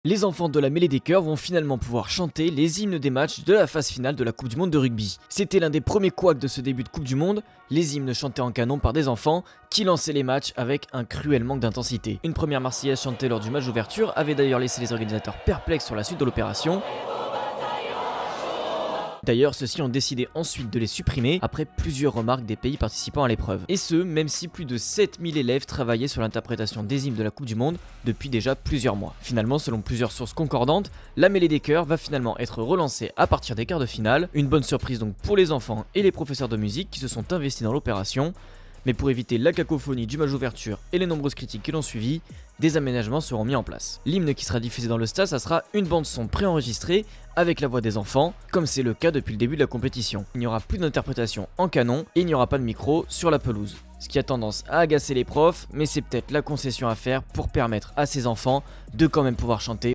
Les enfants de la mêlée des chœurs vont finalement pouvoir chanter les hymnes des matchs de la phase finale de la Coupe du Monde de rugby. C'était l'un des premiers couacs de ce début de Coupe du Monde, les hymnes chantés en canon par des enfants qui lançaient les matchs avec un cruel manque d'intensité. Une première marseillaise chantée lors du match d'ouverture avait d'ailleurs laissé les organisateurs perplexes sur la suite de l'opération. D'ailleurs, ceux-ci ont décidé ensuite de les supprimer après plusieurs remarques des pays participants à l'épreuve. Et ce, même si plus de 7000 élèves travaillaient sur l'interprétation des hymnes de la Coupe du Monde depuis déjà plusieurs mois. Finalement, selon plusieurs sources concordantes, la mêlée des chœurs va finalement être relancée à partir des quarts de finale. Une bonne surprise donc pour les enfants et les professeurs de musique qui se sont investis dans l'opération. Mais pour éviter la cacophonie du match d'ouverture et les nombreuses critiques qui l'ont suivi, des aménagements seront mis en place. L'hymne qui sera diffusé dans le stade, ça sera une bande son préenregistrée avec la voix des enfants, comme c'est le cas depuis le début de la compétition. Il n'y aura plus d'interprétation en canon et il n'y aura pas de micro sur la pelouse. Ce qui a tendance à agacer les profs, mais c'est peut-être la concession à faire pour permettre à ces enfants de quand même pouvoir chanter